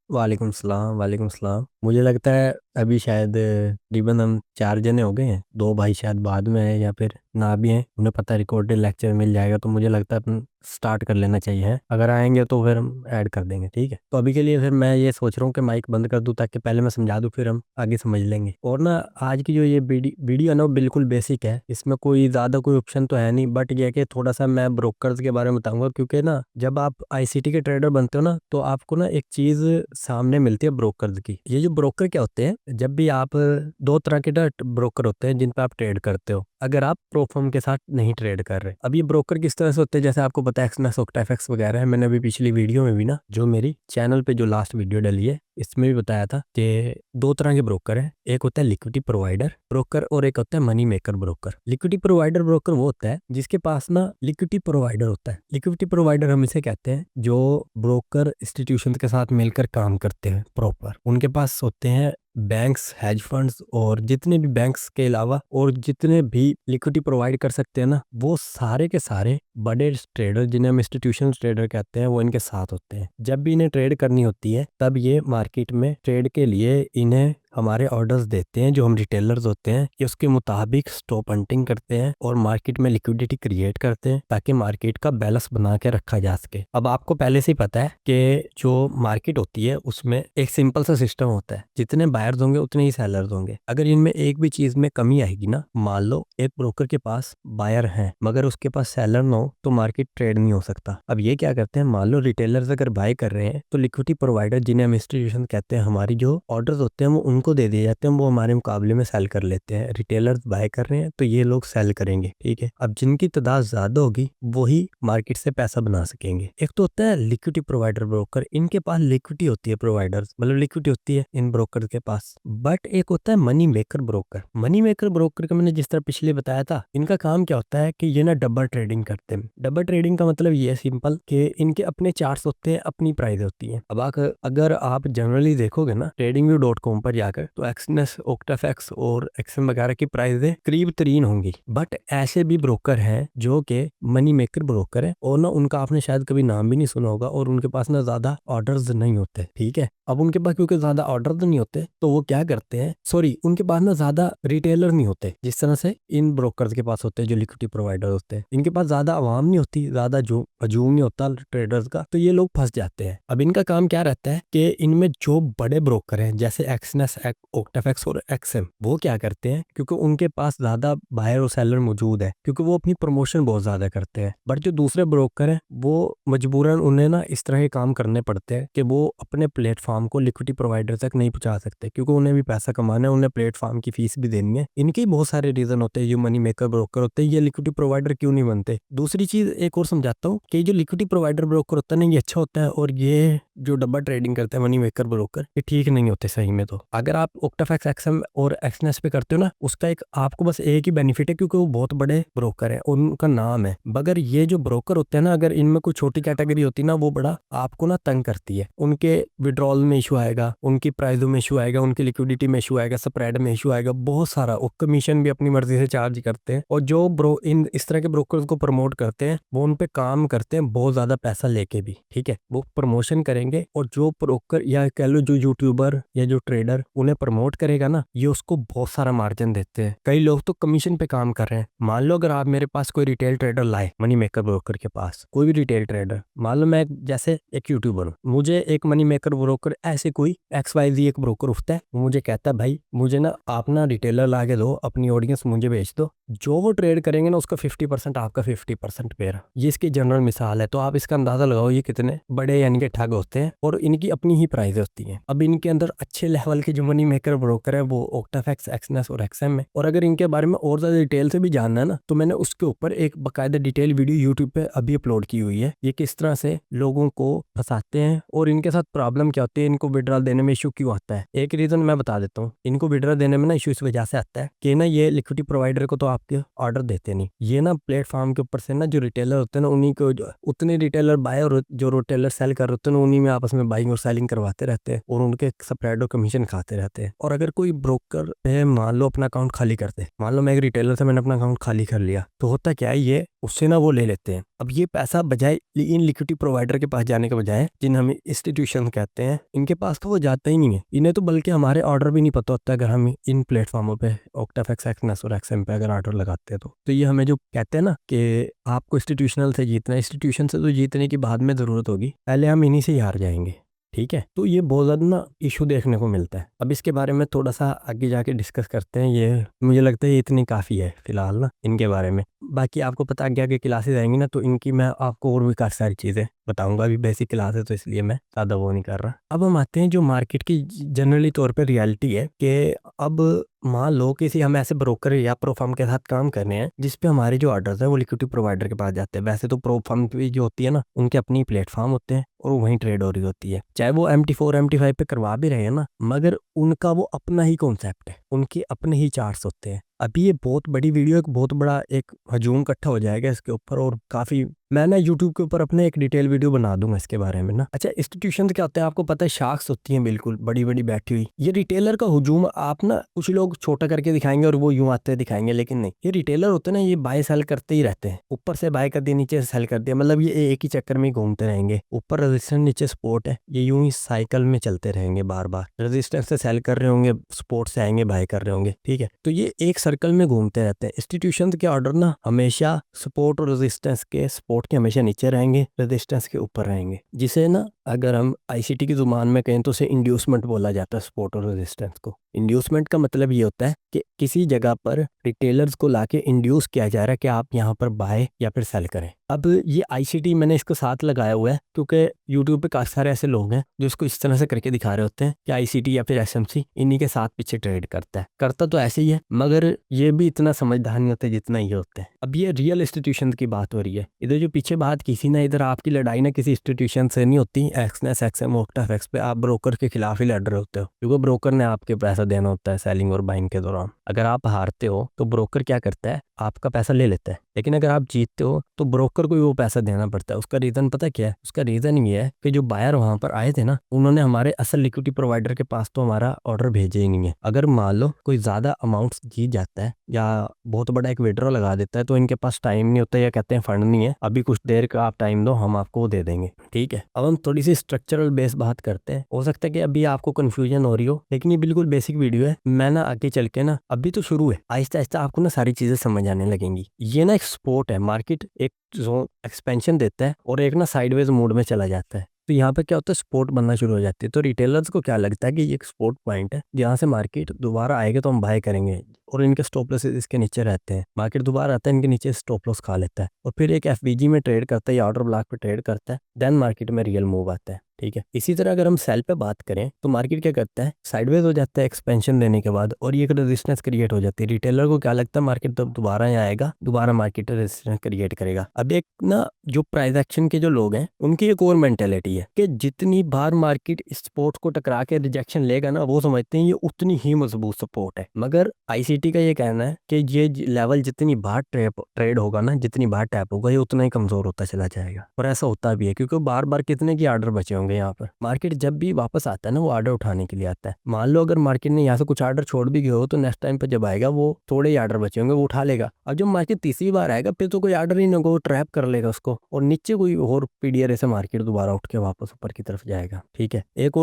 वालेकुम सलाम, वालेकुम सलाम। मुझे लगता है अभी शायद तकरीबन हम 4 जने हो गए हैं। 2 भाई शायद बाद में हैं या फिर ना भी हैं, उन्हें पता रिकॉर्डेड लेक्चर मिल जाएगा, तो मुझे लगता है अपन स्टार्ट कर लेना चाहिए है। अगर आएंगे तो फिर हम ऐड कर देंगे, ठीक है। तो अभी के लिए फिर मैं ये सोच रहा हूँ कि माइक बंद कर दूँ ताकि पहले मैं समझा दूँ, फिर हम आगे समझ लेंगे। और ना, आज की जो ये वीडियो है ना, वो बिल्कुल बेसिक है। इसमें कोई ज़्यादा कोई ऑप्शन तो है नहीं, बट ये है कि थोड़ा सा मैं ब्रोकर्स के बारे में बताऊंगा, क्योंकि ना जब आप आईसीटी के ट्रेडर बनते हो ना, तो आपको ना एक चीज़ सामने मिलती है ब्रोकर्स की। ये जो ब्रोकर क्या होते हैं, जब भी आप दो तरह के ब्रोकर होते हैं जिन पे आप ट्रेड करते हो, अगर आप प्रोफर्म के साथ नहीं ट्रेड कर रहे। अब ये ब्रोकर किस तरह से होते हैं, जैसे आपको पता है एक्सनेस ऑक्टाफेक्स वगैरह है। मैंने अभी पिछली वीडियो में भी ना, जो मेरी चैनल पे जो लास्ट वीडियो डली है, इसमें भी बताया था कि दो तरह के ब्रोकर हैं। एक होता है लिक्विडिटी प्रोवाइडर ब्रोकर और एक होता है money maker broker. Liquidity provider broker वो होता है जिसके पास ना लिक्विडिटी प्रोवाइडर होता है। लिक्विडिटी प्रोवाइडर हम इसे कहते हैं जो ब्रोकर इंस्टीट्यूशन के साथ मिलकर काम करते हैं प्रॉपर। उनके पास होते हैं बैंक्स, हेज फंड्स और जितने भी बैंक्स के अलावा और जितने भी लिक्विडिटी प्रोवाइड कर सकते हैं ना, वो सारे के सारे बड़े ट्रेडर, जिन्हें हम इंस्टीट्यूशनल ट्रेडर कहते हैं, वो इनके साथ होते हैं। जब भी इन्हें ट्रेड करनी होती है, तब ये मार्केट में ट्रेड के लिए इन्हें हमारे ऑर्डर्स देते हैं, जो हम रिटेलर्स होते हैं। ये उसके मुताबिक स्टॉप हंटिंग करते हैं और मार्केट में लिक्विडिटी क्रिएट करते हैं, ताकि मार्केट का बैलेंस बना के रखा जा सके। अब आपको पहले से ही पता है कि जो मार्केट होती है उसमें एक सिंपल सा सिस्टम होता है, जितने बायर्स होंगे उतने ही सेलर्स होंगे। अगर इनमें एक भी चीज में कमी आएगी ना, मान लो एक ब्रोकर के पास बायर है मगर उसके पास सेलर ना हो, तो मार्केट ट्रेड नहीं हो सकता। अब ये क्या करते हैं, मान लो रिटेलर्स अगर बाय कर रहे हैं, तो लिक्विडिटी प्रोवाइडर, जिन्हें हम इंस्टीट्यूशन कहते हैं, हमारी जो ऑर्डर्स होते हैं वो उनको दे दिए जाते हैं, वो हमारे मुकाबले में सेल कर लेते हैं। रिटेलर्स बाय कर रहे हैं तो ये लोग सेल करेंगे, ठीक है। अब जिनकी तादाद ज्यादा होगी वही मार्केट से पैसा बना सकेंगे। एक तो होता है लिक्विडिटी प्रोवाइडर ब्रोकर, इनके पास लिक्विडिटी होती है, प्रोवाइडर्स मतलब लिक्विडिटी होती है इन ब्रोकर के पास। बट एक होता है money maker broker. Money maker broker का मैंने जिस तरह पिछले बताया था, इनका काम क्या होता है कि ये ना डबल ट्रेडिंग करते हैं। डबल ट्रेडिंग का मतलब ये है सिंपल, कि इनके अपने चार्ट्स होते हैं, अपनी प्राइस होती है। अब अगर आप जनरली देखोगे ना tradingview.com पर जाकर, तो एक्सनेस, ऑक्टाफेक्स और एक्सएम वगैरह की प्राइसें करीब तरीन होंगी। बट ऐसे भी ब्रोकर हैं जो कि मनी मेकर ब्रोकर है, और ना उनका आपने शायद कभी नाम भी नहीं सुना होगा, और उनके पास ना ज्यादा ऑर्डर्स नहीं होते, ठीक है। अब उनके पास क्योंकि ज्यादा ऑर्डर्स नहीं होते, तो वो क्या करते हैं, सॉरी, उनके पास ना ज्यादा रिटेलर नहीं होते जिस तरह से इन ब्रोकर्स के पास होते हैं, जो लिक्विडिटी प्रोवाइडर होते हैं। इनके पास ज्यादा आवाम नहीं होती, ज्यादा जो हजूम नहीं होता ट्रेडर्स का, तो ये लोग फंस जाते हैं। अब इनका काम क्या रहता है कि इनमें जो बड़े ब्रोकर हैं, जैसे एक्सनेस, ऑक्टाफेक्स और एक्सएम, वो क्या करते हैं, क्योंकि उनके पास ज्यादा बायर और सेलर मौजूद है, क्योंकि वो अपनी प्रमोशन बहुत ज्यादा करते हैं। बट जो दूसरे ब्रोकर हैं, वो मजबूरन उन्हें ना इस तरह के काम करने पड़ते हैं कि वो अपने प्लेटफॉर्म को लिक्विडिटी प्रोवाइडर तक नहीं पहुंचा सकते, क्योंकि उन्हें भी पैसा कमाना है, उन्हें प्लेटफॉर्म की फीस भी देनी है। इनके बहुत सारे रीजन होते हैं। जो मनी मेकर ब्रोकर होते हैं, ये लिक्विडिटी प्रोवाइडर क्यों नहीं बनते। दूसरी चीज एक और समझाता हूँ कि जो लिक्विडिटी प्रोवाइडर ब्रोकर होता है ना, ये अच्छा होता है, और ये जो डब्बा ट्रेडिंग करते हैं मनी मेकर ब्रोकर, ये ठीक नहीं होते सही में। तो अगर आप ऑक्टाफेक्स, एक्सएम और एक्सनेस पे करते हो ना, उसका एक आपको बस एक ही बेनिफिट है, क्योंकि वो बहुत बड़े ब्रोकर है, उनका नाम है। मगर ये जो ब्रोकर होते हैं ना, अगर इनमें कोई छोटी कैटेगरी होती है ना, वो बड़ा आपको ना तंग करती है। उनके विड्रॉल में इशू आएगा, उनकी प्राइसों में इशू आएगा, उनकी लिक्विडिटी में इशू आएगा, स्प्रेड में इशू आएगा, बहुत सारा। और कमीशन भी अपनी मर्जी से चार्ज करते हैं, और जो इन इस तरह के ब्रोकर्स को प्रमोट करते हैं, वो उन पे काम करते हैं बहुत ज्यादा पैसा लेके भी, ठीक है। वो प्रमोशन करेंगे, और जो ब्रोकर या कह लो जो यूट्यूबर या जो ट्रेडर उन्हें प्रमोट करेगा ना, ये उसको बहुत सारा मार्जिन देते हैं। कई लोग तो कमीशन पे काम कर रहे हैं। मान लो अगर आप मेरे पास कोई रिटेल ट्रेडर लाए, मनी मेकर ब्रोकर के पास कोई भी रिटेल ट्रेडर, मान लो मैं जैसे एक यूट्यूबर हूँ, मुझे एक मनी मेकर ब्रोकर, ऐसे कोई XYZ एक ब्रोकर उठता है, वो मुझे कहता है, भाई मुझे ना आप ना रिटेलर ला के दो, अपनी ऑडियंस मुझे भेज दो, जो वो ट्रेड करेंगे ना, उसका 50% आपका, 50% मेरा। ये इसकी जनरल मिसाल है। तो आप इसका अंदाजा लगाओ ये कितने बड़े यानी कि ठग होते हैं, और इनकी अपनी ही प्राइस होती हैं। अब इनके अंदर अच्छे लेवल के जो मनी मेकर ब्रोकर है, वो ऑक्टाफेक्स, एक्सनेस और एक्सएम है। और अगर इनके बारे में और ज्यादा डिटेल से भी जानना है ना, तो मैंने उसके ऊपर एक बाकायदा डिटेल वीडियो यूट्यूब पे अभी अपलोड की हुई है। ये किस तरह से लोगों को फंसाते हैं और इनके साथ प्रॉब्लम क्या होती है, इनको विड्रॉल देने में इशू क्यों आता है। एक रीजन मैं बता देता हूँ, इनको विड्रॉल देने में ना इशू इस वजह से आता है कि ना, ये लिक्विडिटी प्रोवाइडर को तो आपके ऑर्डर देते नहीं, ये ना प्लेटफॉर्म के ऊपर से ना जो रिटेलर होते हैं ना, उन्हीं को उतने रिटेलर बाय और जो रिटेलर सेल कर रहे होते हैं, उन्हीं में आपस में बाइंग और सेलिंग करवाते रहते हैं, और उनके स्प्रेड और कमीशन खाते रहते हैं। और अगर कोई ब्रोकर मान लो अपना अकाउंट खाली करते, मान लो मैं एक रिटेलर से मैंने अपना अकाउंट खाली कर लिया, तो होता क्या है, ये उससे ना वो ले लेते हैं। अब ये पैसा बजाय इन लिक्विडिटी प्रोवाइडर के पास जाने के बजाय, जिन हम इंस्टीट्यूशन कहते हैं, इनके पास तो वो जाता ही नहीं है। इन्हें तो बल्कि हमारे ऑर्डर भी नहीं पता होता अगर हम इन प्लेटफॉर्मों पे ऑक्टाफैक्स, एक्सनेस और एक्सएम पे अगर ऑर्डर लगाते हैं तो ये हमें जो कहते हैं ना कि आपको इंस्टीट्यूशनल से जीतना है, इंस्टीट्यूशन से तो जीतने की बाद में ज़रूरत होगी, पहले हम इन्हीं से ही हार जाएंगे। ठीक है, तो ये बहुत ज़्यादा ना इशू देखने को मिलता है। अब इसके बारे में थोड़ा सा आगे जाके डिस्कस करते हैं। ये मुझे लगता है ये इतनी काफ़ी है फिलहाल ना इनके बारे में। बाकी आपको पता आगे आगे क्लासेस आएंगी ना, तो इनकी मैं आपको और भी काफ़ी सारी चीज़ें बताऊंगा। अभी बेसिक क्लास है तो इसलिए मैं ज़्यादा वो नहीं कर रहा। अब हम आते हैं जो मार्केट की जनरली तौर पर रियलिटी है कि अब मान लो किसी हम ऐसे ब्रोकर या प्रो फर्म के साथ काम कर रहे हैं जिसपे हमारे जो ऑर्डर्स है वो लिक्विडिटी प्रोवाइडर के पास जाते हैं। वैसे तो प्रो फर्म भी जो होती है ना, उनके अपनी प्लेटफॉर्म होते हैं और वहीं ट्रेड हो रही होती है, चाहे वो MT4 MT5 पे करवा भी रहे हैं ना, मगर उनका वो अपना ही कॉन्सेप्ट है, उनके अपने ही चार्ट्स होते हैं। अभी ये बहुत बड़ी वीडियो, एक बहुत बड़ा एक हजूम इकट्ठा हो जाएगा इसके ऊपर, और काफ़ी मैं ना यूट्यूब के ऊपर अपने एक डिटेल वीडियो बना दूंगा इसके बारे में ना। अच्छा, इंस्टीट्यूशन क्या होते हैं आपको पता है, शार्क्स होती हैं बिल्कुल बड़ी बड़ी बैठी हुई। ये रिटेलर का हुजूम आप ना कुछ लोग छोटा करके दिखाएंगे और वो यूं आते दिखाएंगे, लेकिन नहीं, ये रिटेलर होते हैं ना, ये बाय सेल करते ही रहते हैं। ऊपर से बाय कर दिया, नीचे से सेल कर दिया, मतलब ये एक ही चक्कर में घूमते रहेंगे। ऊपर रेजिस्टेंस, नीचे सपोर्ट है, ये यूं ही साइकिल में चलते रहेंगे बार बार। रेजिस्टेंस से सेल कर रहे होंगे, सपोर्ट से आएंगे बाय कर रहे होंगे। ठीक है, तो ये एक सर्कल में घूमते रहते हैं। इंस्टीट्यूशन के ऑर्डर ना हमेशा सपोर्ट और रेजिस्टेंस के, सपोर्ट के हमेशा नीचे रहेंगे, रेजिस्टेंस के ऊपर रहेंगे, जिसे ना अगर हम ICT की जुबान में कहें तो उसे इंड्यूसमेंट बोला जाता है, सपोर्ट और रेजिस्टेंस को। इंड्यूसमेंट का मतलब ये होता है कि किसी जगह पर रिटेलर्स को लाके इंड्यूस किया जा रहा है कि आप यहाँ पर बाय या फिर सेल करें। अब ये ICT मैंने इसको साथ लगाया हुआ है क्योंकि यूट्यूब पे काफ़ी सारे ऐसे लोग हैं जो इसको इस तरह से करके दिखा रहे होते हैं कि ICT या फिर SMC इन्हीं के साथ पीछे ट्रेड करता तो ऐसे ही है, मगर ये भी इतना समझदार नहीं होते जितना ये होते हैं। अब ये रियल इंस्टीट्यूशन की बात हो रही है। इधर जो पीछे बात की थी ना, इधर आपकी लड़ाई ना किसी इंस्टीट्यूशन से नहीं होती। एक्सनेस, XM, ऑक्टाफैक्स पे आप ब्रोकर के खिलाफ ही लड़ रहे होते हो, क्योंकि ब्रोकर ने आपके पैसा देना होता है सेलिंग और बाइंग के दौरान। अगर आप हारते हो तो ब्रोकर क्या करता है, आपका पैसा ले लेता है, लेकिन अगर आप जीतते हो तो ब्रोकर को ही वो पैसा देना पड़ता है। उसका रीज़न पता क्या है? उसका रीज़न ये है कि जो बायर वहाँ पर आए थे ना, उन्होंने हमारे असल लिक्विडिटी प्रोवाइडर के पास तो हमारा ऑर्डर भेजे ही नहीं है। अगर मान लो कोई ज़्यादा अमाउंट जीत जाता है या बहुत बड़ा एक विड्रॉ लगा देता है, तो इनके पास टाइम नहीं होता, या कहते हैं फंड नहीं है, अभी कुछ देर का आप टाइम दो, हम आपको वो दे देंगे। ठीक है, अब हम थोड़ी सी स्ट्रक्चरल बेस बात करते हैं। हो सकता है कि अभी आपको कन्फ्यूजन हो रही हो, लेकिन ये बिल्कुल बेसिक वीडियो है। मैं ना आगे चल के ना, अभी तो शुरू है, आहिस्ता आहिस्ता आपको ना सारी चीज़ें समझ आने लगेंगी। ये ना एक स्पोर्ट है, मार्केट एक जोन एक्सपेंशन देता है और एक ना साइडवेज मोड में चला जाता है। तो यहाँ पे क्या होता है, स्पोर्ट बनना शुरू हो जाती है। तो रिटेलर्स को क्या लगता है कि ये एक स्पोर्ट पॉइंट है जहाँ से मार्केट दोबारा आएगा तो हम बाय करेंगे, और इनके स्टॉप लॉस इसके नीचे रहते हैं। मार्केट दोबारा आता है, इनके नीचे स्टॉप लॉस खा लेता है और फिर एक FVG में ट्रेड करता है या ऑर्डर ब्लॉक पे ट्रेड करता है, देन मार्केट में रियल मूव आता है। ठीक है, इसी तरह अगर हम सेल पे बात करें तो मार्केट क्या करता है, साइडवेज हो जाता है एक्सपेंशन देने के बाद, और ये एक रेजिस्टेंस क्रिएट हो जाती है। रिटेलर को क्या लगता है, मार्केट तब दोबारा यहाँ आएगा, दोबारा मार्केट रेजिस्टेंस क्रिएट करेगा। अब एक ना जो प्राइस एक्शन के जो लोग हैं उनकी एक और मेंटेलिटी है कि जितनी बार मार्केट इस सपोर्ट को टकरा के रिजेक्शन लेगा ना, वो समझते हैं ये उतनी ही मजबूत सपोर्ट है। मगर ICT का ये कहना है कि ये लेवल जितनी बार ट्रेड होगा ना, जितनी बार टैप होगा, ये उतना ही कमजोर होता चला जाएगा। और ऐसा होता भी है, क्योंकि बार बार कितने की ऑर्डर बचे होंगे यहाँ पर। मार्केट जब भी वापस आता है ना, वो ऑर्डर उठाने के लिए आता है। मान लो अगर मार्केट ने यहाँ से कुछ ऑर्डर छोड़ भी गए हो, तो नेक्स्ट टाइम पर जब आएगा वो थोड़े ही ऑर्डर बचे होंगे, वो उठा लेगा। अब जब मार्केट तीसरी बार आएगा फिर तो कोई ऑर्डर ही ना होगा, वो ट्रैप कर लेगा उसको, और नीचे कोई और PDR से मार्केट दोबारा उठ के वापस ऊपर की तरफ जाएगा। ठीक है, एक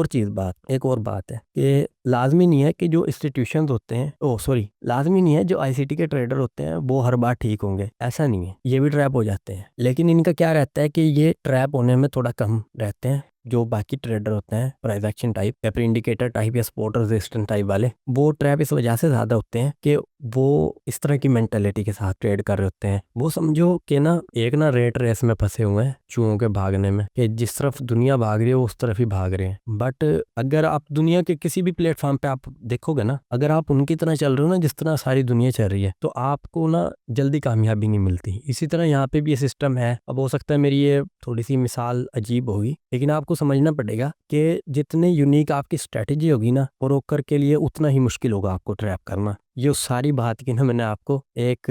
और बात है कि लाजमी नहीं है कि जो इंस्टीट्यूशंस होते हैं, लाजमी नहीं है जो ICT के ट्रेडर होते हैं वो हर बार ठीक होंगे, ऐसा नहीं है, ये भी ट्रैप हो जाते हैं। लेकिन इनका क्या रहता है कि ये ट्रैप होने में थोड़ा कम रहते हैं। जो बाकी ट्रेडर होते हैं प्राइस एक्शन टाइप या फिर इंडिकेटर टाइप या सपोर्ट रेजिस्टेंस टाइप वाले, वो ट्रैप इस वजह से ज़्यादा होते हैं कि वो इस तरह की मेंटालिटी के साथ ट्रेड कर रहे होते हैं। वो समझो कि ना एक ना रेट रेस में फंसे हुए हैं, चूहों के भागने में, कि जिस तरफ दुनिया भाग रही है वो उस तरफ ही भाग रहे हैं। बट अगर आप दुनिया के किसी भी प्लेटफॉर्म पे आप देखोगे ना, अगर आप उनकी तरह चल रहे हो ना जिस तरह सारी दुनिया चल रही है, तो आपको ना जल्दी कामयाबी नहीं मिलती। इसी तरह यहाँ पे भी ये सिस्टम है। अब हो सकता है मेरी ये थोड़ी सी मिसाल अजीब होगी, लेकिन आपको समझना पड़ेगा कि जितने यूनिक आपकी स्ट्रेटेजी होगी ना, ब्रोकर के लिए उतना ही मुश्किल होगा आपको ट्रैप करना। ये सारी बात की ना मैंने आपको एक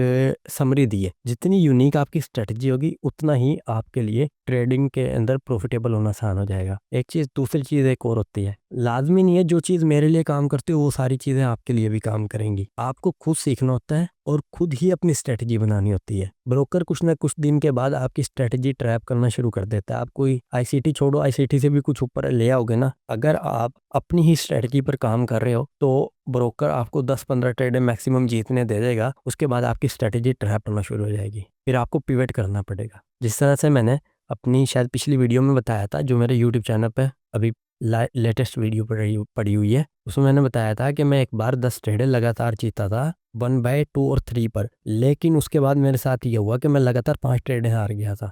समरी दी है। जितनी यूनिक आपकी स्ट्रेटजी होगी उतना ही आपके लिए ट्रेडिंग के अंदर प्रॉफिटेबल होना आसान हो जाएगा। एक चीज़, दूसरी चीज़ एक और होती है, लाजमी नहीं है जो चीज़ मेरे लिए काम करती है वो सारी चीज़ें आपके लिए भी काम करेंगी। आपको खुद सीखना होता है और खुद ही अपनी स्ट्रेटजी बनानी होती है। ब्रोकर कुछ ना कुछ दिन के बाद आपकी स्ट्रेटजी ट्रैप करना शुरू कर देता है। आप कोई आईसीटी छोड़ो, आईसीटी से भी कुछ ऊपर ले आओगे ना, अगर आप अपनी ही स्ट्रेटजी पर काम कर रहे हो तो ब्रोकर आपको 10-15 ट्रेड मैक्सिमम जीतने दे देगा। उसके बाद आपकी स्ट्रेटजी ट्रैप होना शुरू हो जाएगी, फिर आपको पिवट करना पड़ेगा। जिस तरह से मैंने अपनी शायद पिछली वीडियो में बताया था, जो मेरे यूट्यूब चैनल पर अभी लेटेस्ट वीडियो पड़ी हुई है, उसमें मैंने बताया था कि मैं एक बार 10 ट्रेडें लगातार जीता था 1/2 और 3 पर, लेकिन उसके बाद मेरे साथ ये हुआ कि मैं लगातार 5 ट्रेडें हार गया था।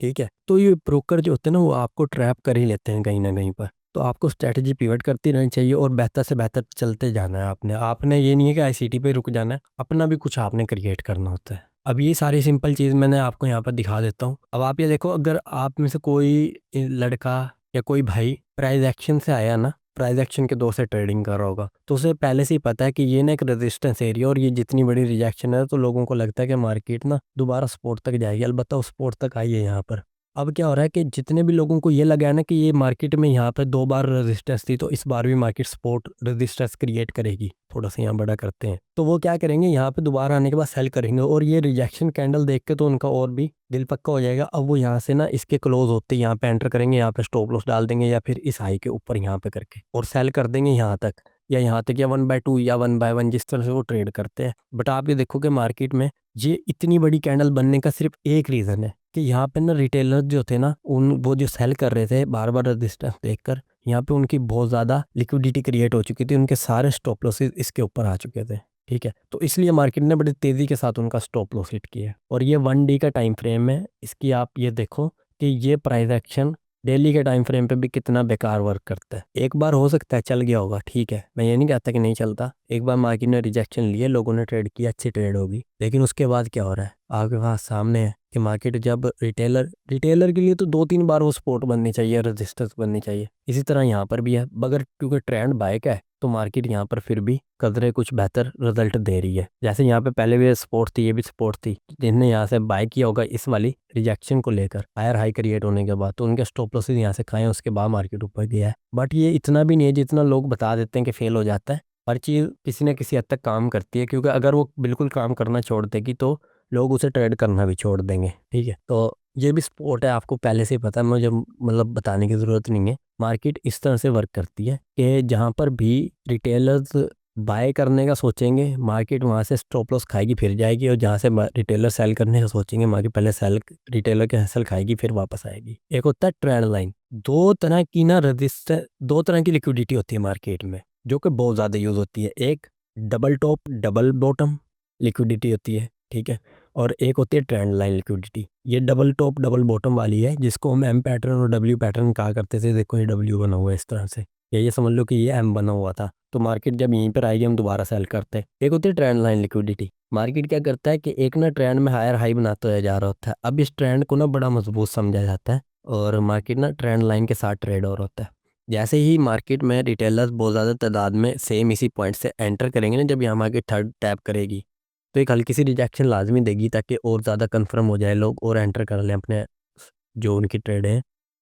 ठीक है, तो ये ब्रोकर जो होते हैं ना, वो आपको ट्रैप कर ही लेते हैं कहीं ना कहीं पर। तो आपको स्ट्रेटजी पिवट करती रहनी चाहिए और बेहतर से बेहतर चलते जाना है। आपने ये नहीं है कि आईसीटी पे रुक जाना है, अपना भी कुछ आपने क्रिएट करना होता है। अब ये सारी सिंपल चीज़ मैंने आपको यहाँ पर दिखा देता हूँ। अब आप ये देखो, अगर आप में से कोई लड़का या कोई भाई प्राइस एक्शन से आया ना, प्राइस एक्शन के 2 से ट्रेडिंग कर रहा होगा, तो उसे पहले से ही पता है कि ये ना एक रेजिस्टेंस एरिया, और ये जितनी बड़ी रिजेक्शन है तो लोगों को लगता है कि मार्केट ना दोबारा सपोर्ट तक जाएगी। अलबत्ता वो सपोर्ट तक आई है यहाँ पर। अब क्या हो रहा है कि जितने भी लोगों को ये लगा है ना कि ये मार्केट में यहाँ पर 2 बार रेजिस्टेंस थी, तो इस बार भी मार्केट सपोर्ट रेजिस्टेंस क्रिएट करेगी, थोड़ा सा यहाँ बड़ा करते हैं, तो वो क्या करेंगे, यहाँ पे दोबारा आने के बाद सेल करेंगे। और ये रिजेक्शन कैंडल देख के तो उनका और भी दिल पक्का हो जाएगा। अब वो यहाँ से ना इसके क्लोज होते यहाँ पे एंटर करेंगे, यहाँ पे स्टॉप लॉस डाल देंगे, या फिर इस हाई के ऊपर यहाँ पे करके और सेल कर देंगे यहाँ तक, या यहाँ तक, या 1/2 या 1/1, जिस तरह से वो ट्रेड करते हैं। बट आप ये देखो कि मार्केट में ये इतनी बड़ी कैंडल बनने का सिर्फ एक रीज़न है कि यहाँ पे ना रिटेलर जो थे ना, वो जो सेल कर रहे थे बार बार रजिस्टेंस देखकर, यहाँ पे उनकी बहुत ज़्यादा लिक्विडिटी क्रिएट हो चुकी थी, उनके सारे स्टॉप लॉसेस इसके ऊपर आ चुके थे। ठीक है, तो इसलिए मार्केट ने बड़ी तेज़ी के साथ उनका स्टॉप लॉस हिट किया। और ये 1 डे का टाइम फ्रेम है, इसकी आप ये देखो कि ये प्राइस एक्शन डेली के टाइम फ्रेम पे भी कितना बेकार वर्क करता है। एक बार हो सकता है चल गया होगा, ठीक है, मैं ये नहीं कहता कि नहीं चलता। एक बार मार्केट ने रिजेक्शन लिए, लोगों ने ट्रेड किया, अच्छी ट्रेड होगी, लेकिन उसके बाद क्या हो रहा है आपके पास सामने है कि मार्केट जब रिटेलर के लिए तो 2-3 बार वो सपोर्ट बननी चाहिए, रेजिस्टेंस बननी चाहिए। इसी तरह यहाँ पर भी है, मगर क्योंकि ट्रेंड बाय का है तो मार्केट यहाँ पर फिर भी कदरे कुछ बेहतर रिजल्ट दे रही है। जैसे यहाँ पे पहले भी सपोर्ट थी, ये भी सपोर्ट थी, जिनने यहाँ से बाय किया होगा इस वाली रिजेक्शन को लेकर हायर हाई क्रिएट होने के बाद, तो उनके स्टॉप लॉसेस यहाँ से खाए, उसके बाद मार्केट ऊपर गया है। बट ये इतना भी नहीं है जितना लोग बता देते हैं कि फेल हो जाता है। हर चीज़ किसी न किसी हद तक काम करती है, क्योंकि अगर वो बिल्कुल काम करना छोड़ देगी तो लोग उसे ट्रेड करना भी छोड़ देंगे। ठीक है, तो ये भी सपोर्ट है, आपको पहले से ही पता है, मुझे मतलब बताने की ज़रूरत नहीं है। मार्केट इस तरह से वर्क करती है कि जहाँ पर भी रिटेलर्स बाय करने का सोचेंगे, मार्केट वहाँ से स्टॉप लॉस खाएगी फिर जाएगी, और जहाँ से रिटेलर सेल करने का सोचेंगे, मार्केट पहले सेल, रिटेलर के सेल खाएगी फिर वापस आएगी। एक होता है ट्रेंड लाइन। दो तरह की ना रजिस्टर, 2 तरह की लिक्विडिटी होती है मार्केट में, जो कि बहुत ज़्यादा यूज़ होती है। एक double top double bottom liquidity होती है, ठीक है, और एक होती है ट्रेंड लाइन लिक्विडिटी। ये डबल टॉप डबल बॉटम वाली है, जिसको हम एम पैटर्न और डब्ल्यू पैटर्न कहा करते थे। देखो ये डब्ल्यू बना हुआ है इस तरह से, या ये समझ लो कि ये एम बना हुआ था, तो मार्केट जब यहीं पर आएगी हम दोबारा सेल करते हैं। एक होती है ट्रेंड लाइन लिक्विडिटी। मार्केट क्या करता है कि एक ना ट्रेंड में हायर हाई बनाता जा रहा होता है, अब इस ट्रेंड को ना बड़ा मजबूत समझा जाता है, और मार्केट ना ट्रेंड लाइन के साथ ट्रेड और होता है। जैसे ही मार्केट में रिटेलर्स बहुत ज़्यादा तादाद में सेम इसी पॉइंट से एंटर करेंगे ना, जब यहाँ मार्केट थर्ड टैप करेगी तो एक हल्की सी रिजेक्शन लाजमी देगी, ताकि और ज़्यादा कंफर्म हो जाए, लोग और एंटर कर लें अपने जो उनकी ट्रेड है।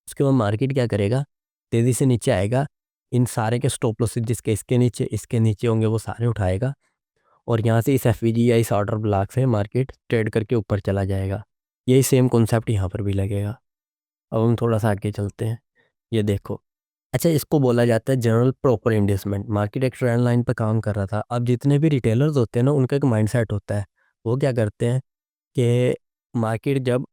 उसके बाद मार्केट क्या करेगा, तेज़ी से नीचे आएगा, इन सारे के स्टॉप लॉसेस जिसके इसके नीचे होंगे वो सारे उठाएगा, और यहाँ से इस एफवीजी या इस ऑर्डर ब्लॉक से मार्केट ट्रेड करके ऊपर चला जाएगा। यही सेम कॉन्सेप्ट यहाँ पर भी लगेगा। अब हम थोड़ा सा आगे चलते हैं, ये देखो। अच्छा, इसको बोला जाता है जनरल प्रॉपर इंडेसमेंट। मार्केट एक ट्रेंड लाइन पर काम कर रहा था। अब जितने भी रिटेलर्स होते हैं ना, उनका एक माइंडसेट होता है। वो क्या करते हैं कि मार्केट जब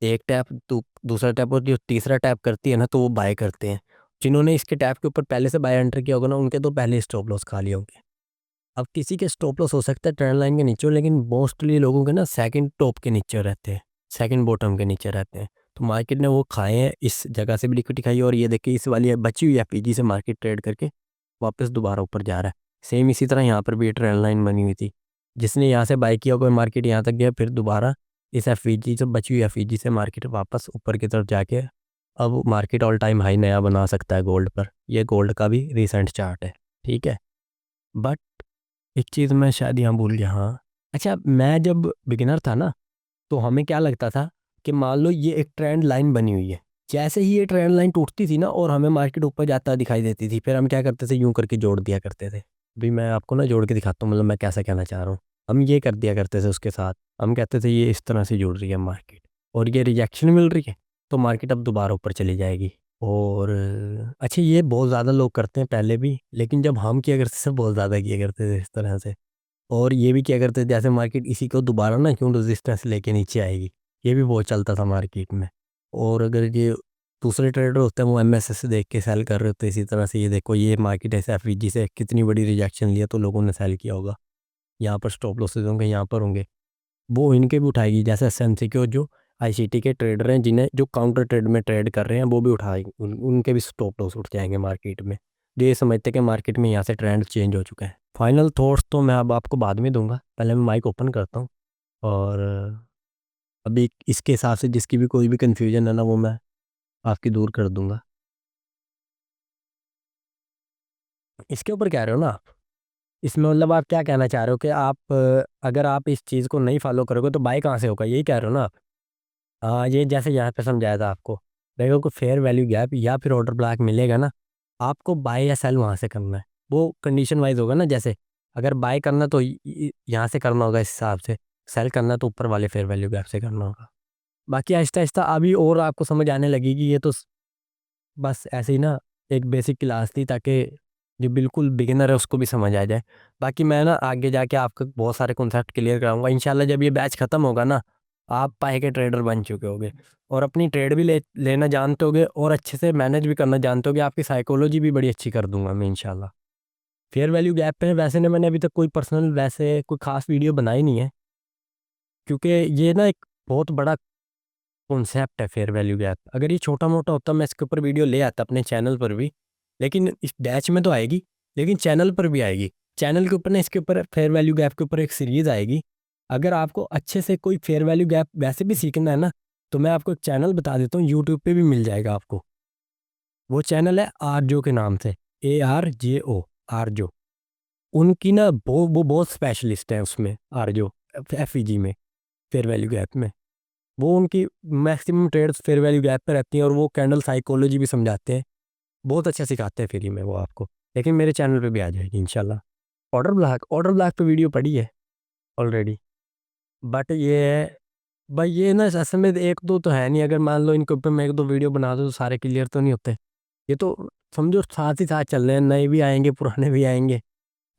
एक टैप दूसरा टैप और जो तीसरा टैप करती है ना, तो वो बाय करते हैं। जिन्होंने इसके टैप के ऊपर पहले से बाय एंटर किया होगा ना, उनके तो पहले स्टॉप लॉस खा लिए होंगे। अब किसी के स्टॉप लॉस हो सकता है ट्रेंड लाइन के नीचे हो, लेकिन मोस्टली लोगों के ना सेकंड टॉप के नीचे रहते हैं, सेकंड बॉटम के नीचे रहते हैं। तो मार्केट ने वो खाए हैं, इस जगह से भी लिक्विडिटी खाई है, और ये देखिए इस वाली बची हुई एफईजी से मार्केट ट्रेड करके वापस दोबारा ऊपर जा रहा है। सेम इसी तरह यहाँ पर भी ट्रेंड लाइन बनी हुई थी, जिसने यहाँ से बाय किया होगा मार्केट यहाँ तक गया, फिर दोबारा इस एफईजी से बची हुई एफईजी से मार्केट वापस ऊपर की तरफ जाके अब मार्केट ऑल टाइम हाई नया बना सकता है गोल्ड पर। यह गोल्ड का भी रिसेंट चार्ट है, ठीक है। बट एक चीज़ मैं शायद यहाँ भूल गया, हाँ। अच्छा, मैं जब बिगिनर था ना, तो हमें क्या लगता था कि मान लो ये एक ट्रेंड लाइन बनी हुई है, जैसे ही ये ट्रेंड लाइन टूटती थी ना और हमें मार्केट ऊपर जाता दिखाई देती थी, फिर हम क्या करते थे, यूं करके जोड़ दिया करते थे। अभी मैं आपको ना जोड़ के दिखाता हूँ, मतलब मैं कैसा कहना चाह रहा हूँ। हम ये कर दिया करते थे उसके साथ, हम कहते थे ये इस तरह से जुड़ रही है मार्केट और ये रिजेक्शन मिल रही है तो मार्केट अब दोबारा ऊपर चली जाएगी। और अच्छा ये बहुत ज़्यादा लोग करते हैं पहले भी, लेकिन जब हम किया करते थे बहुत ज़्यादा किया करते थे इस तरह से। और ये भी क्या करते थे जैसे मार्केट इसी को दोबारा ना क्यों रेजिस्टेंस लेके नीचे आएगी, ये भी बहुत चलता था मार्केट में। और अगर ये दूसरे ट्रेडर होते हैं वो एमएसएस से देख के सेल कर रहे होते हैं इसी तरह से, ये देखो ये मार्केट ऐसे एफवीजी से कितनी बड़ी रिजेक्शन लिया तो लोगों ने सेल किया होगा, यहाँ पर स्टॉप लॉसेज होंगे, यहाँ पर होंगे, वो इनके भी उठाएगी। जैसे एसएमसी के जो आईसीटी के ट्रेडर हैं जिन्हें जो काउंटर ट्रेड में ट्रेड कर रहे हैं वो भी उठाएंगे, उनके भी स्टॉप लॉस उठ जाएंगे मार्केट में, जो ये समझते हैं कि मार्केट में यहाँ से ट्रेंड चेंज हो चुका है। फाइनल थॉट्स तो मैं अब आपको बाद में दूंगा, पहले मैं माइक ओपन करता हूँ। और अभी इसके हिसाब से जिसकी भी कोई भी कन्फ्यूजन है ना वो मैं आपकी दूर कर दूंगा। इसके ऊपर कह रहे हो ना आप, इसमें मतलब आप क्या कहना चाह रहे हो कि आप अगर आप इस चीज़ को नहीं फॉलो करोगे तो बाय कहाँ से होगा, यही कह रहे हो ना आप? हाँ ये जैसे यहाँ पे समझाया था आपको, देखो को फेयर वैल्यू गैप या फिर ऑर्डर ब्लॉक मिलेगा ना, आपको बाय या सेल वहाँ से करना है, वो कंडीशन वाइज होगा ना। जैसे अगर बाय करना तो यहाँ से करना होगा इस हिसाब से, सेल करना तो ऊपर वाले फेयर वैल्यू गैप से करना होगा। बाकी आहिस्ता आहिस्ता अभी और आपको समझ आने लगेगी, ये तो बस ऐसे ही ना एक बेसिक क्लास थी ताकि जो बिल्कुल बिगिनर है उसको भी समझ आ जाए। बाकी मैं ना आगे जाके आपको बहुत सारे कॉन्सेप्ट क्लियर कराऊंगा इंशाल्लाह। जब ये बैच ख़त्म होगा ना आप पाए के ट्रेडर बन चुके होगे और अपनी ट्रेड भी लेना जानते होगे और अच्छे से मैनेज भी करना जानते होगे, आपकी साइकोलॉजी भी बड़ी अच्छी कर दूंगा मैं इंशाल्लाह। फेयर वैल्यू गैप पे वैसे ने मैंने अभी तक कोई पर्सनल वैसे कोई खास वीडियो बनाई नहीं है, क्योंकि ये ना एक बहुत बड़ा कॉन्सेप्ट है फेयर वैल्यू गैप। अगर ये छोटा मोटा होता मैं इसके ऊपर वीडियो ले आता अपने चैनल पर भी, लेकिन इस बैच में तो आएगी, लेकिन चैनल पर भी आएगी। चैनल के ऊपर ना इसके ऊपर फेयर वैल्यू गैप के ऊपर एक सीरीज़ आएगी। अगर आपको अच्छे से कोई फेयर वैल्यू गैप वैसे भी सीखना है ना तो मैं आपको एक चैनल बता देता हूँ, यूट्यूब पे भी मिल जाएगा आपको। वो चैनल है आरजो के नाम से, ARJO, आरजो। उनकी ना वो बहुत स्पेशलिस्ट है उसमें, आरजो एफईजी में, फेयर वैल्यू गैप में। वो उनकी maximum trades fair value gap पे रहती हैं और वो कैंडल साइकोलॉजी भी समझाते हैं, बहुत अच्छा सिखाते हैं फ्री में वो आपको। लेकिन मेरे चैनल पे भी आ जाएगी इंशाल्लाह। ऑर्डर ब्लॉक पे वीडियो पड़ी है ऑलरेडी, बट ये है भाई, ये ना असल में एक दो तो है नहीं, अगर मान लो इनके ऊपर मैं एक दो वीडियो बना दूँ तो सारे क्लियर तो नहीं होते। ये तो समझो साथ ही साथ चल रहे हैं, नए भी आएंगे पुराने भी आएंगे,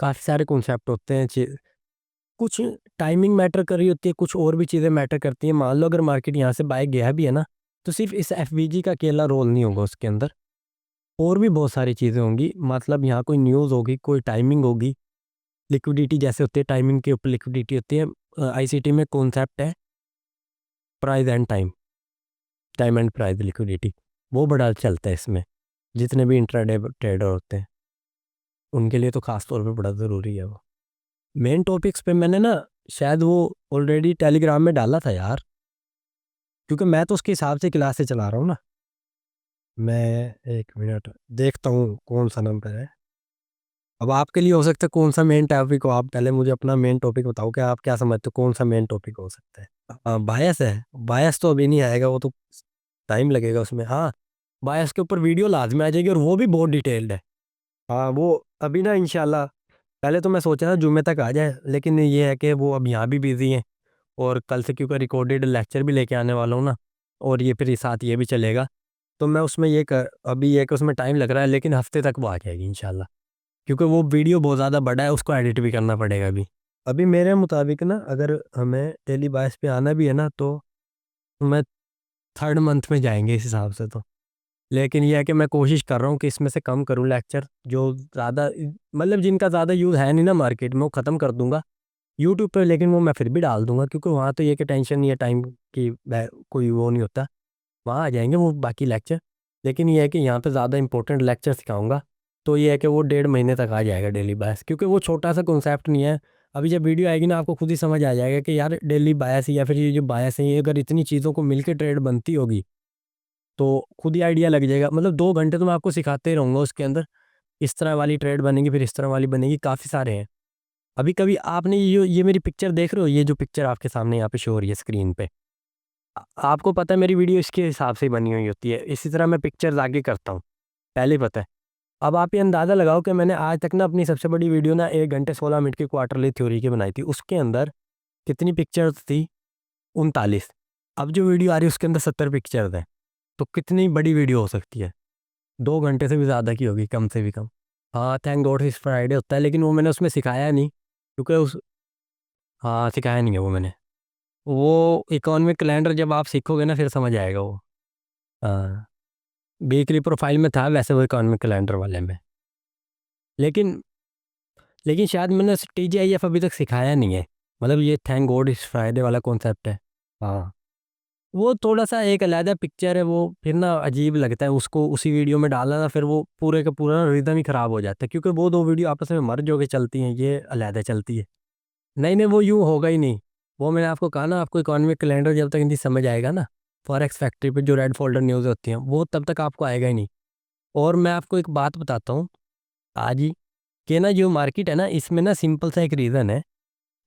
काफ़ी सारे कॉन्सेप्ट होते हैं। कुछ टाइमिंग मैटर कर रही होती है, कुछ और भी चीज़ें मैटर करती हैं। मान लो अगर मार्केट यहाँ से बाय गया भी है ना तो सिर्फ इस एफवीजी का अकेला रोल नहीं होगा उसके अंदर, और भी बहुत सारी चीज़ें होंगी। मतलब यहाँ कोई न्यूज़ होगी, कोई टाइमिंग होगी, लिक्विडिटी जैसे होती है, टाइमिंग के ऊपर लिक्विडिटी होती है। आईसीटी में कॉन्सेप्ट है price and time, time and price liquidity, वो बड़ा चलता है इसमें। जितने भी इंट्राडे ट्रेडर होते हैं उनके लिए तो खास तौर पे बड़ा ज़रूरी है वो। मेन टॉपिक्स पे मैंने ना शायद वो ऑलरेडी टेलीग्राम में डाला था यार, क्योंकि मैं तो उसके हिसाब से क्लासेस चला रहा हूँ ना। मैं एक मिनट देखता हूँ कौन सा नंबर है। अब आपके लिए हो सकता है कौन सा मेन टॉपिक हो, आप पहले मुझे अपना मेन टॉपिक बताओ कि आप क्या समझते हो कौन सा मेन टॉपिक हो सकता है। बायस है, बायस तो अभी नहीं आएगा, वो तो टाइम लगेगा उसमें। हाँ बायस के ऊपर वीडियो लाजमी आ जाएगी और वो भी बहुत डिटेल्ड है। हाँ वो अभी ना इंशाल्लाह, पहले तो मैं सोचा था जुमे तक आ जाए, लेकिन ये है कि वो अब यहाँ भी बिजी हैं और कल से क्योंकि रिकॉर्डेड लेक्चर भी लेके आने वाला हूँ ना, और ये फिर साथ ये भी चलेगा, तो मैं उसमें ये कर अभी ये कि उसमें टाइम लग रहा है, लेकिन हफ्ते तक वो आ जाएगी इंशाल्लाह, क्योंकि वो वीडियो बहुत ज़्यादा बड़ा है, उसको एडिट भी करना पड़ेगा अभी। अभी मेरे मुताबिक ना अगर हमें डेली बायस पे आना भी है ना तो मैं थर्ड मंथ में जाएंगे इस हिसाब से तो। लेकिन यह है कि मैं कोशिश कर रहा हूँ कि इसमें से कम करूँ लेक्चर, जो ज़्यादा मतलब जिनका ज़्यादा यूज़ है नहीं ना मार्केट में, वो ख़त्म कर दूंगा यूट्यूब पर, लेकिन वो मैं फिर भी डाल दूंगा क्योंकि वहाँ तो ये कि टेंशन नहीं है टाइम की, कोई वो नहीं होता, वहाँ आ जाएंगे वो बाकी लेक्चर। लेकिन ये है कि यहाँ पे ज़्यादा इंपॉर्टेंट लेक्चर सिखाऊंगा, तो ये है कि वो 1.5 महीने तक आ जाएगा डेली बायस, क्योंकि वो छोटा सा कॉन्सेप्ट नहीं है। अभी जब वीडियो आएगी ना आपको खुद ही समझ आ जाएगा कि यार डेली बायस या फिर ये जो बायस है ये अगर इतनी चीज़ों को मिलकर ट्रेड बनती होगी तो खुद ही आइडिया लग जाएगा। मतलब 2 घंटे तो मैं आपको सिखाते ही रहूँगा उसके अंदर, इस तरह वाली ट्रेड बनेगी फिर इस तरह वाली बनेगी, काफ़ी सारे हैं। अभी कभी आपने ये मेरी पिक्चर देख रहे हो, ये जो पिक्चर आपके सामने यहाँ पे शो हो रही है स्क्रीन पे, आपको पता है मेरी वीडियो इसके हिसाब से ही बनी हुई होती है, इसी तरह मैं पिक्चर्स आगे करता हूँ, पहले ही पता है। अब आप ये अंदाज़ा लगाओ कि मैंने आज तक ना अपनी सबसे बड़ी वीडियो ना 1 घंटे 16 मिनट की क्वार्टरली थ्योरी की बनाई थी। उसके अंदर कितनी पिक्चर्स थी? 39। अब जो वीडियो आ रही है उसके अंदर 70 पिक्चर्स हैं। तो कितनी बड़ी वीडियो हो सकती है? 2 घंटे से भी ज़्यादा की होगी कम से भी कम। हाँ, थैंक गॉड इट्स फ्राइडे होता है, लेकिन वो मैंने उसमें सिखाया नहीं क्योंकि उस हाँ, सिखाया नहीं है वो मैंने। वो इकोनॉमिक कैलेंडर जब आप सीखोगे ना फिर समझ आएगा वो। हाँ, वीकली प्रोफाइल में था वैसे वो इकोनॉमिक कैलेंडर वाले में। लेकिन लेकिन शायद मैंने TGIF अभी तक सिखाया नहीं है। मतलब ये थैंक गॉड इट्स फ्राइडे वाला कॉन्सेप्ट है। हाँ, वो थोड़ा-सा एक अलग पिक्चर है, वो फिर ना अजीब लगता है उसको उसी वीडियो में डालना ना, फिर वो पूरे का पूरा रिदम ही ख़राब हो जाता है क्योंकि वो 2 वीडियो आपस में मर्ज होके चलती हैं, ये अलग चलती है। नहीं, नहीं, वो यूँ होगा ही नहीं। वो मैंने आपको कहा ना, आपको इकोनॉमिक कैलेंडर जब तक नहीं समझ आएगा ना, फॉरेक्स फैक्ट्री पे जो रेड फ़ोल्डर न्यूज़ होती हैं, वो तब तक आपको आएगा ही नहीं। और मैं आपको एक बात बताता हूँ आज ही, कि ना जो मार्केट है ना, इसमें ना सिंपल सा एक रीज़न है।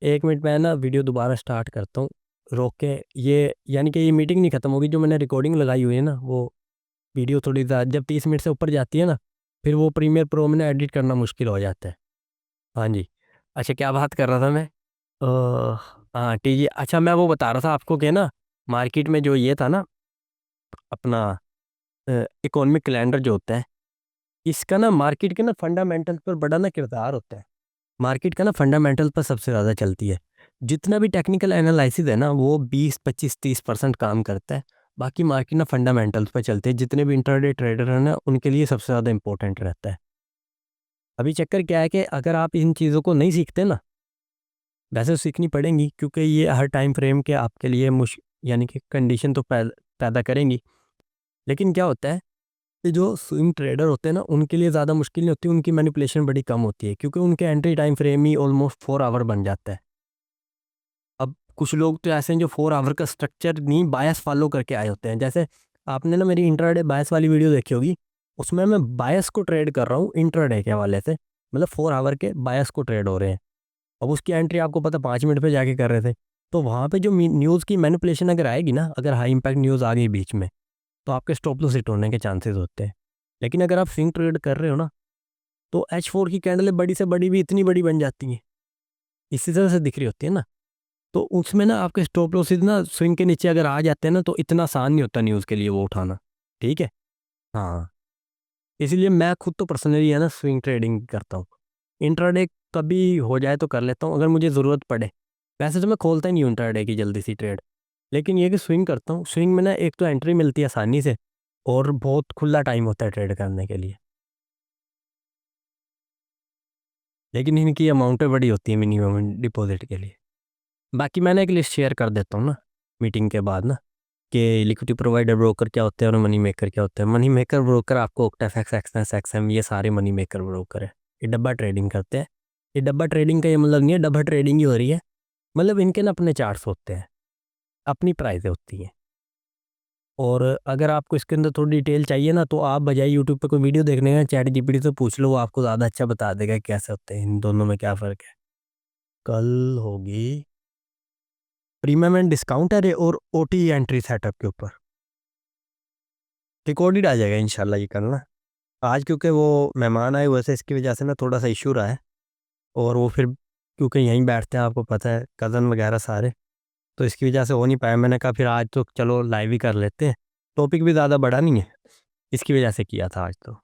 1 मिनट मैं ना वीडियो दोबारा स्टार्ट करता हूँ, रोक के। ये यानी कि ये मीटिंग नहीं खत्म होगी, जो मैंने रिकॉर्डिंग लगाई हुई है ना, वो वीडियो थोड़ी ज़्यादा जब 30 मिनट से ऊपर जाती है ना, फिर वो प्रीमियर प्रो में ना एडिट करना मुश्किल हो जाता है। हाँ जी। अच्छा, क्या बात कर रहा था मैं? हाँ, TG अच्छा, मैं वो बता रहा था आपको कि ना मार्केट में जो ये था ना अपना इकोनॉमिक कैलेंडर जो होता है, इसका ना मार्केट के ना फंडामेंटल पर बड़ा ना किरदार होता है। मार्केट का ना फंडामेंटल पर सबसे ज़्यादा चलती है। जितना भी टेक्निकल एनालिसिस है ना, वो 20, 25, 30% काम करता है। बाकी मार्केट ना फंडामेंटल्स पे चलते हैं। जितने भी इंट्राडे ट्रेडर हैं ना, उनके लिए सबसे ज़्यादा इंपॉर्टेंट रहता है। अभी चक्कर क्या है कि अगर आप इन चीज़ों को नहीं सीखते ना, वैसे तो सीखनी पड़ेंगी क्योंकि ये हर टाइम फ्रेम के आपके लिए यानी कि कंडीशन तो पैदा करेंगी। लेकिन क्या होता है कि जो स्विंग ट्रेडर होते हैं ना, उनके लिए ज़्यादा मुश्किल नहीं होती, उनकी मैनिपुलेशन बड़ी कम होती है क्योंकि उनके एंट्री टाइम फ्रेम ही ऑलमोस्ट 4 आवर बन जाता है। अब कुछ लोग तो ऐसे हैं जो 4 आवर का स्ट्रक्चर नहीं, बायस फॉलो करके आए होते हैं। जैसे आपने ना मेरी इंट्राडे बायस वाली वीडियो देखी होगी, उसमें मैं बायस को ट्रेड कर रहा हूँ इंट्राडे के हवाले से। मतलब 4 आवर के बायस को ट्रेड हो रहे हैं। अब उसकी एंट्री आपको पता 5 मिनट पे जाके कर रहे थे। तो वहाँ पे जो न्यूज़ की मैनिपुलेशन अगर आएगी ना, अगर हाई इम्पैक्ट न्यूज़ आ गई बीच में, तो आपके स्टॉप लॉस हिट होने के चांसेस होते हैं। लेकिन अगर आप स्विंग ट्रेड कर रहे हो ना, तो H4 की कैंडलें बड़ी से बड़ी भी इतनी बड़ी बन जाती हैं। इसी तरह से दिख रही होती है ना। तो उसमें ना आपके स्टॉप लॉसेस ना स्विंग के नीचे अगर आ जाते हैं ना, तो इतना आसान नहीं होता न्यूज़ के लिए वो उठाना। ठीक है? हाँ, इसीलिए मैं खुद तो पर्सनली है ना स्विंग ट्रेडिंग करता हूँ। इंट्राडे कभी हो जाए तो कर लेता हूँ अगर मुझे ज़रूरत पड़े। वैसे तो मैं खोलता ही नहीं हूँ इंट्राडे की जल्दी सी ट्रेड। लेकिन ये कि स्विंग करता हूँ। स्विंग में ना एक तो एंट्री मिलती है आसानी से, और बहुत खुला टाइम होता है ट्रेड करने के लिए। लेकिन इनकी अमाउंटें बड़ी होती हैं मिनिमम डिपॉज़िट के लिए। बाकी मैंने एक लिस्ट शेयर कर देता हूँ ना मीटिंग के बाद ना, कि लिक्विडिटी प्रोवाइडर ब्रोकर क्या होते हैं और मनी मेकर क्या होते हैं। मनी मेकर ब्रोकर आपको ओक्टाफैक्स, एक्सनेस, एक्सएम, ये सारे मनी मेकर ब्रोकर है। ये डब्बा ट्रेडिंग करते हैं। ये डब्बा ट्रेडिंग का ये मतलब नहीं है डब्बा ट्रेडिंग ही हो रही है। मतलब इनके ना अपने चार्ट्स होते हैं, अपनी प्राइसें होती हैं। और अगर आपको इसके अंदर थोड़ी डिटेल चाहिए ना, तो आप बजाय यूट्यूब पे कोई वीडियो देखने का चैट जीपीटी से पूछ लो, वो आपको ज़्यादा अच्छा बता देगा कैसे होते हैं, इन दोनों में क्या फ़र्क है। कल होगी प्रीमियम एंड डिस्काउंट है और ओटी एंट्री सेटअप के ऊपर रिकॉर्डेड आ जाएगा इंशाल्लाह ये कल ना। आज क्योंकि वो मेहमान आए हुए थे, इसकी वजह से ना थोड़ा सा इशू रहा है। और वो फिर क्योंकि यहीं बैठते हैं, आपको पता है, कज़न वगैरह सारे, तो इसकी वजह से हो नहीं पाया। मैंने कहा फिर आज तो चलो लाइव ही कर लेते हैं। टॉपिक भी ज़्यादा बड़ा नहीं है, इसकी वजह से किया था आज तो।